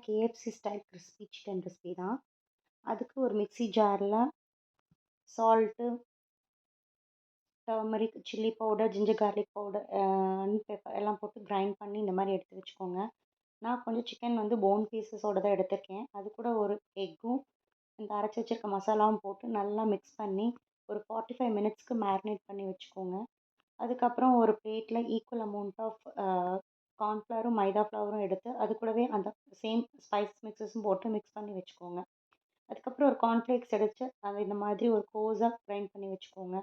KFC style crispy chicken recipe தான். அதுக்கு ஒரு மிக்ஸி ஜாரில் salt, turmeric, chilli powder, ginger garlic powder, and pepper எல்லாம் போட்டு கிரைண்ட் பண்ணி இந்த மாதிரி எடுத்து வச்சுக்கோங்க. நான் கொஞ்சம் சிக்கன் வந்து போன் பீசஸோடு தான் எடுத்திருக்கேன். அது கூட ஒரு எக்கும் இந்த அரைச்சி வச்சிருக்க மசாலாவும் போட்டு நல்லா மிக்ஸ் பண்ணி ஒரு 45 மினிட்ஸ்க்கு மேரினேட் பண்ணி வச்சுக்கோங்க. அதுக்கப்புறம் ஒரு பிளேட்டில் ஈக்குவல் அமௌண்ட் ஆஃப் கார்ன்ஃப்ளவரும் மைதா ஃப்ளவரும் எடுத்து அது கூடவே அந்த சேம் ஸ்பைஸ் மிக்ஸஸும் போட்டு மிக்ஸ் பண்ணி வச்சுக்கோங்க. அதுக்கப்புறம் ஒரு கார்ன்ஃப்ளேக்ஸ் எடுத்து அதை இந்த மாதிரி ஒரு கோஸாக கிரைண்ட் பண்ணி வச்சுக்கோங்க.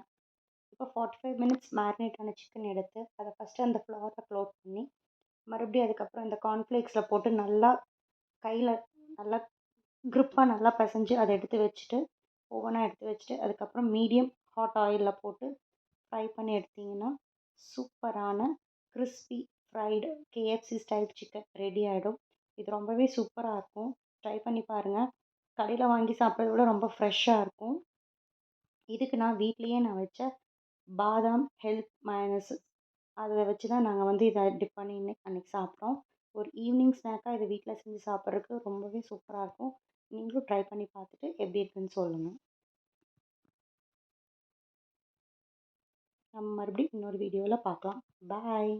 இப்போ 45 மினிட்ஸ் மேரினேட் ஆன சிக்கன் எடுத்து அதை ஃபஸ்ட்டு அந்த ஃப்ளவரில் க்ளோட் பண்ணி மறுபடியும் அதுக்கப்புறம் இந்த கார்ன்ஃப்ளேக்ஸில் போட்டு நல்லா கையில் நல்லா க்ரிப்பாக நல்லா பிசைஞ்சு அதை எடுத்து வச்சுட்டு ஓவனாக எடுத்து வச்சுட்டு அதுக்கப்புறம் மீடியம் ஹாட் ஆயிலில் போட்டு ஃப்ரை பண்ணி எடுத்திங்கன்னா சூப்பரான crispy fried KFC style chicken ready ஆகிடும். இது ரொம்பவே சூப்பராக இருக்கும். ட்ரை பண்ணி பாருங்கள். கடையில் வாங்கி சாப்பிட்றத விட ரொம்ப ஃப்ரெஷ்ஷாக இருக்கும். இதுக்கு நான் வீட்லேயே வச்ச பாதாம் ஹெல்த் மயோனைஸ் அதை வச்சு தான் நாங்கள் வந்து இதை டிப் பண்ணி அன்றைக்கி சாப்பிட்டோம். ஒரு ஈவினிங் ஸ்நாக்காக இதை வீட்டில் செஞ்சு சாப்பிட்றதுக்கு ரொம்பவே சூப்பராக இருக்கும். நீங்களும் ட்ரை பண்ணி பார்த்துட்டு எப்படி இருக்குன்னு சொல்லுங்கள். நம்ம மறுபடியும் இன்னொரு வீடியோவில் பார்க்கலாம். பாய்.